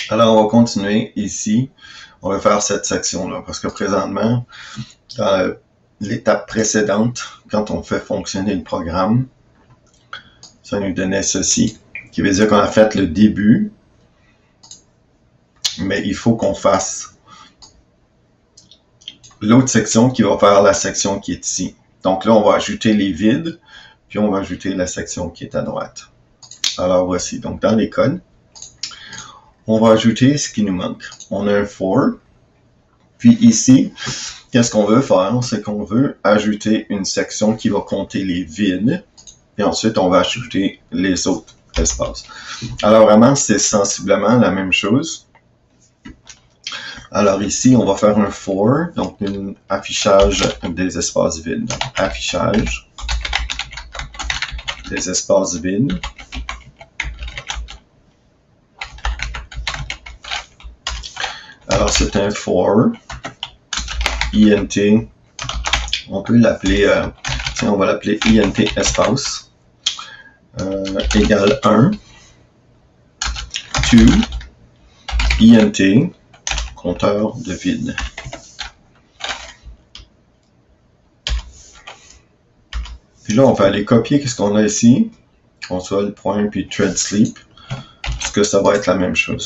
Alors, on va continuer ici. On va faire cette section-là parce que présentement, dans l'étape précédente, quand on fait fonctionner le programme, ça nous donnait ceci, qui veut dire qu'on a fait le début, mais il faut qu'on fasse l'autre section qui va faire la section qui est ici. Donc là, on va ajouter les vides, puis on va ajouter la section qui est à droite. Alors voici, donc dans les codes, on va ajouter ce qui nous manque. On a un for, puis ici, qu'est-ce qu'on veut faire? C'est qu'on veut ajouter une section qui va compter les vides, et ensuite on va ajouter les autres espaces. Alors vraiment, c'est sensiblement la même chose. Alors ici, on va faire un for, donc un affichage des espaces vides. Donc, affichage des espaces vides. Alors c'est un for, int, on peut l'appeler, on va l'appeler int espace, égale 1, to, int, compteur de vide. Puis là, on va aller copier ce qu'on a ici, console, point, puis thread sleep, puisque ça va être la même chose.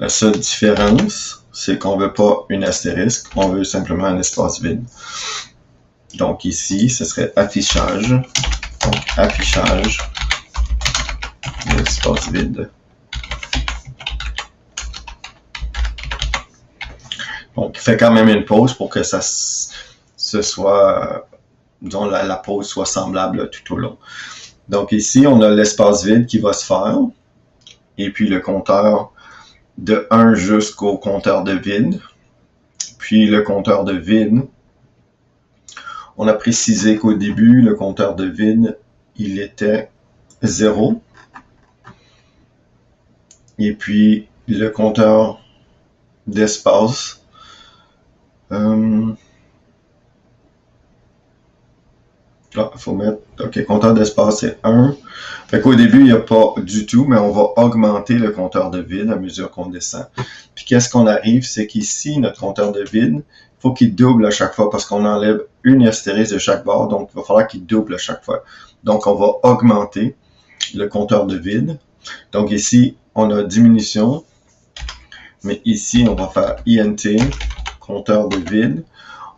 La seule différence, c'est qu'on ne veut pas une astérisque, on veut simplement un espace vide. Donc ici, ce serait affichage, donc affichage de l'espace vide. Donc, il fait quand même une pause pour que ça ce soit, disons, la pause soit semblable tout au long. Donc ici, on a l'espace vide qui va se faire, et puis le compteur de 1 jusqu'au compteur de vide. Puis le compteur de vide, on a précisé qu'au début, le compteur de vide, il était 0. Et puis le compteur d'espace, il faut mettre, ok, compteur d'espace c'est 1. Fait qu'au début, il n'y a pas du tout, mais on va augmenter le compteur de vide à mesure qu'on descend. Puis qu'est-ce qu'on arrive, c'est qu'ici, notre compteur de vide, il faut qu'il double à chaque fois parce qu'on enlève une astérisque de chaque barre, donc il va falloir qu'il double à chaque fois. Donc on va augmenter le compteur de vide. Donc ici, on a diminution, mais ici, on va faire int, compteur de vide.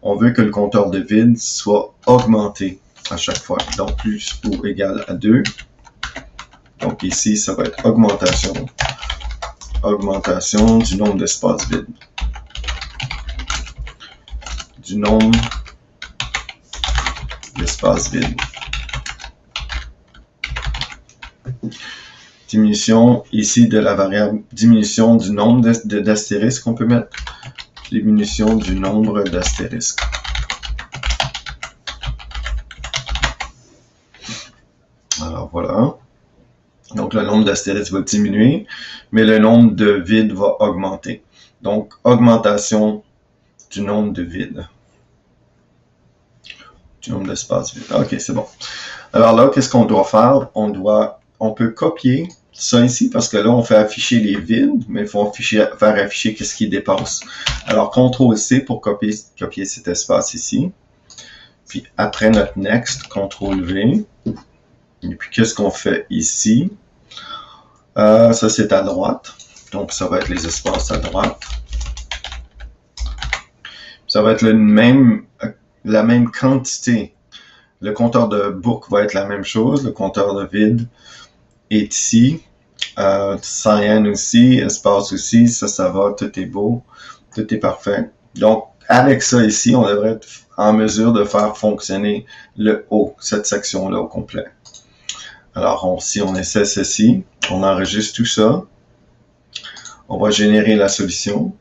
On veut que le compteur de vide soit augmenté à chaque fois. Donc, plus ou égal à 2. Donc, ici, ça va être augmentation. Augmentation du nombre d'espaces vides. Du nombre d'espaces vides. Diminution ici de la variable. Diminution du nombre d'astérisques qu'on peut mettre. Diminution du nombre d'astérisques. Alors voilà. Donc le nombre d'astérisques va diminuer, mais le nombre de vides va augmenter. Donc augmentation du nombre de vides. Du nombre d'espaces vides. Ok, c'est bon. Alors là, qu'est-ce qu'on doit faire? On peut copier ça ici, parce que là, on fait afficher les vides, mais il faut faire afficher ce qui dépasse. Alors, CTRL-C pour copier cet espace ici. Puis, après notre Next, CTRL-V. Et puis, qu'est-ce qu'on fait ici? Ça, c'est à droite. Donc, ça va être les espaces à droite. Ça va être la même quantité. Le compteur de book va être la même chose. Le compteur de vide est ici. Cyan aussi, espace aussi, ça va, tout est beau, tout est parfait. Donc, avec ça ici, on devrait être en mesure de faire fonctionner le haut, cette section-là au complet. Alors, si on essaie ceci, on enregistre tout ça, on va générer la solution,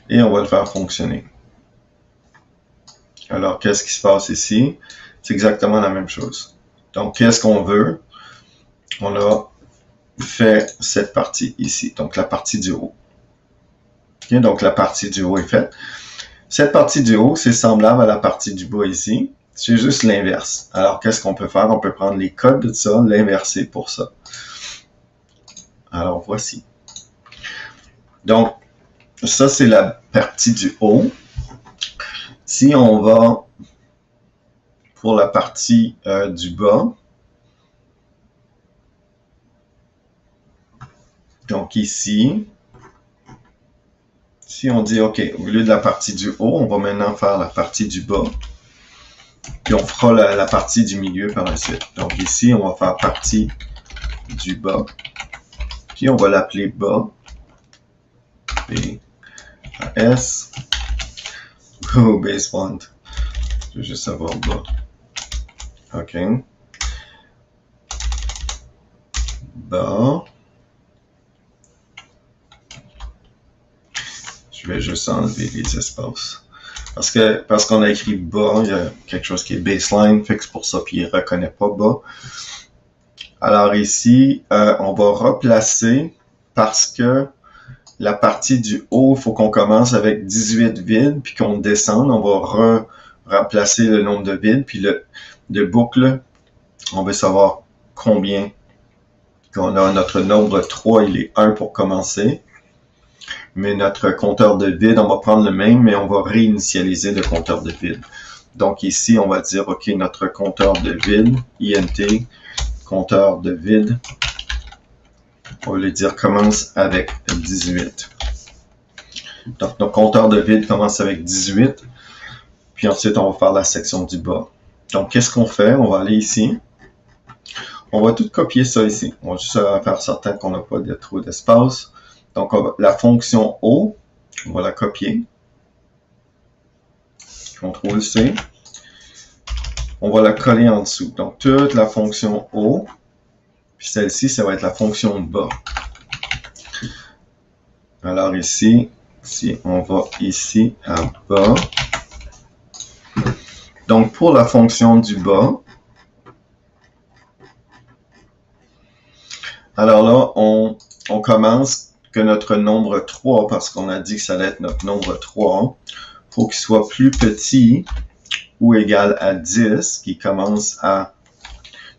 et on va le faire fonctionner. Alors, qu'est-ce qui se passe ici? C'est exactement la même chose. Donc, qu'est-ce qu'on veut? On a fait cette partie ici, donc la partie du haut. Donc, la partie du haut est faite. Cette partie du haut, c'est semblable à la partie du bas ici. C'est juste l'inverse. Alors, qu'est-ce qu'on peut faire? On peut prendre les codes de ça, l'inverser pour ça. Alors, voici. Donc, ça, c'est la partie du haut. Si on va pour la partie du bas, donc ici, si on dit, OK, au lieu de la partie du haut, on va maintenant faire la partie du bas. Puis on fera la partie du milieu par la suite. Donc ici, on va faire partie du bas. Puis on va l'appeler bas. B, A, S. Oh, base font. Je veux juste savoir bas. OK. Bas. Je vais juste enlever les espaces. Parce qu'on a écrit bas, il y a quelque chose qui est baseline, fait que c'est pour ça qu'il ne reconnaît pas bas. Alors ici, on va replacer parce que la partie du haut, il faut qu'on commence avec 18 vides, puis qu'on descende, on va remplacer le nombre de vides, puis de boucle, on veut savoir combien qu'on a. Notre nombre 3, il est 1 pour commencer. Mais notre compteur de vide, on va prendre le même, mais on va réinitialiser le compteur de vide. Donc ici, on va dire, OK, notre compteur de vide, INT, compteur de vide, on va lui dire commence avec 18. Donc notre compteur de vide commence avec 18, puis ensuite on va faire la section du bas. Donc qu'est-ce qu'on fait? On va aller ici. On va tout copier ça ici. On va juste faire certain qu'on n'a pas trop d'espace. Donc, la fonction O, on va la copier. CTRL-C. On va la coller en dessous. Donc, toute la fonction O. Puis celle-ci, ça va être la fonction bas. Alors ici, si on va ici à bas. Donc, pour la fonction du bas, alors là, on commence que notre nombre 3, parce qu'on a dit que ça allait être notre nombre 3, il faut qu'il soit plus petit ou égal à 10, qui commence à...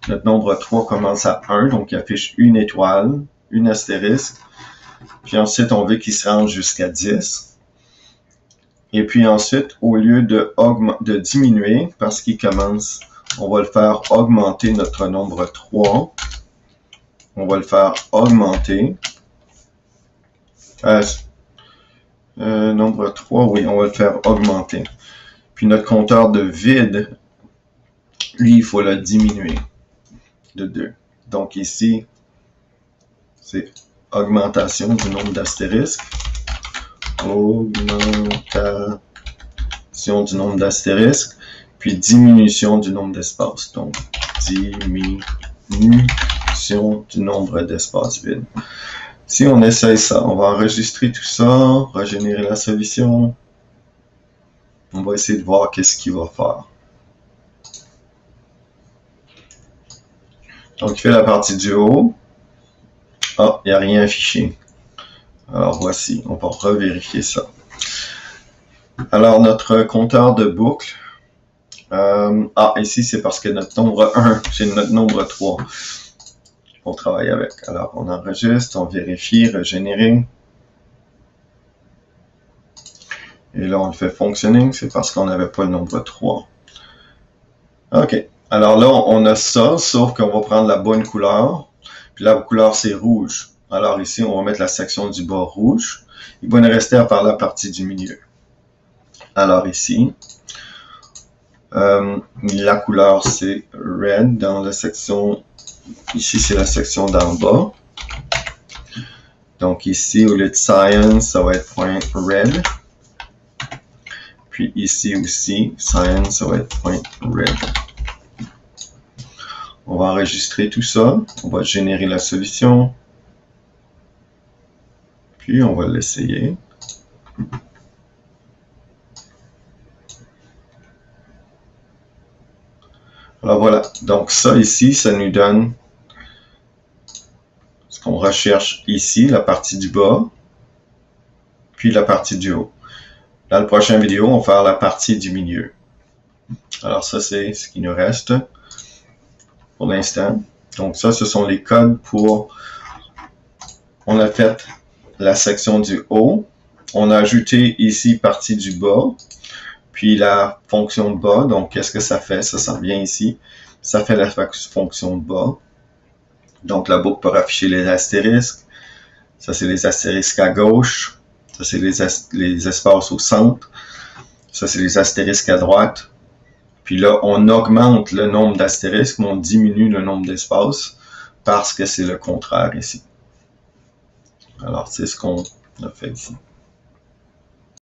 Notre nombre 3 commence à 1, donc il affiche une étoile, une astérisque. Puis ensuite, on veut qu'il se rende jusqu'à 10. Et puis ensuite, au lieu de diminuer, parce qu'il commence, on va le faire augmenter notre nombre 3. On va le faire augmenter. Nombre 3, oui, on va le faire augmenter. Puis notre compteur de vide, lui, il faut le diminuer de 2. Donc ici, c'est augmentation du nombre d'astérisques. Augmentation du nombre d'astérisques. Puis diminution du nombre d'espaces. Donc, diminution du nombre d'espaces vides. Si on essaye ça, on va enregistrer tout ça, régénérer la solution. On va essayer de voir qu'est-ce qu'il va faire. Donc, il fait la partie du haut. Ah, il n'y a rien affiché. Alors, voici, on va revérifier ça. Alors, notre compteur de boucle. Ici, c'est parce que notre nombre 1, c'est notre nombre 3. On travaille avec. Alors, on enregistre, on vérifie, régénérer. Et là, on le fait fonctionner. C'est parce qu'on n'avait pas le nombre 3. OK. Alors là, on a ça, sauf qu'on va prendre la bonne couleur. Puis la couleur, c'est rouge. Alors ici, on va mettre la section du bas rouge. Il va nous rester à faire la partie du milieu. Alors ici, la couleur, c'est red dans la section... Ici, c'est la section d'en bas. Donc ici, au lieu de science, ça va être point red. Puis ici aussi, science, ça va être point red. On va enregistrer tout ça. On va générer la solution. Puis on va l'essayer. Alors voilà. Donc ça ici, ça nous donne ce qu'on recherche ici, la partie du bas, puis la partie du haut. Dans la prochaine vidéo, on va faire la partie du milieu. Alors ça, c'est ce qui nous reste pour l'instant. Donc ça, ce sont les codes pour... On a fait la section du haut. On a ajouté ici partie du bas. Puis la fonction bas, donc qu'est-ce que ça fait? Ça s'en vient ici. Ça fait la fonction bas. Donc la boucle peut afficher les astérisques. Ça, c'est les astérisques à gauche. Ça, c'est les espaces au centre. Ça, c'est les astérisques à droite. Puis là, on augmente le nombre d'astérisques, mais on diminue le nombre d'espaces parce que c'est le contraire ici. Alors, c'est ce qu'on a fait ici.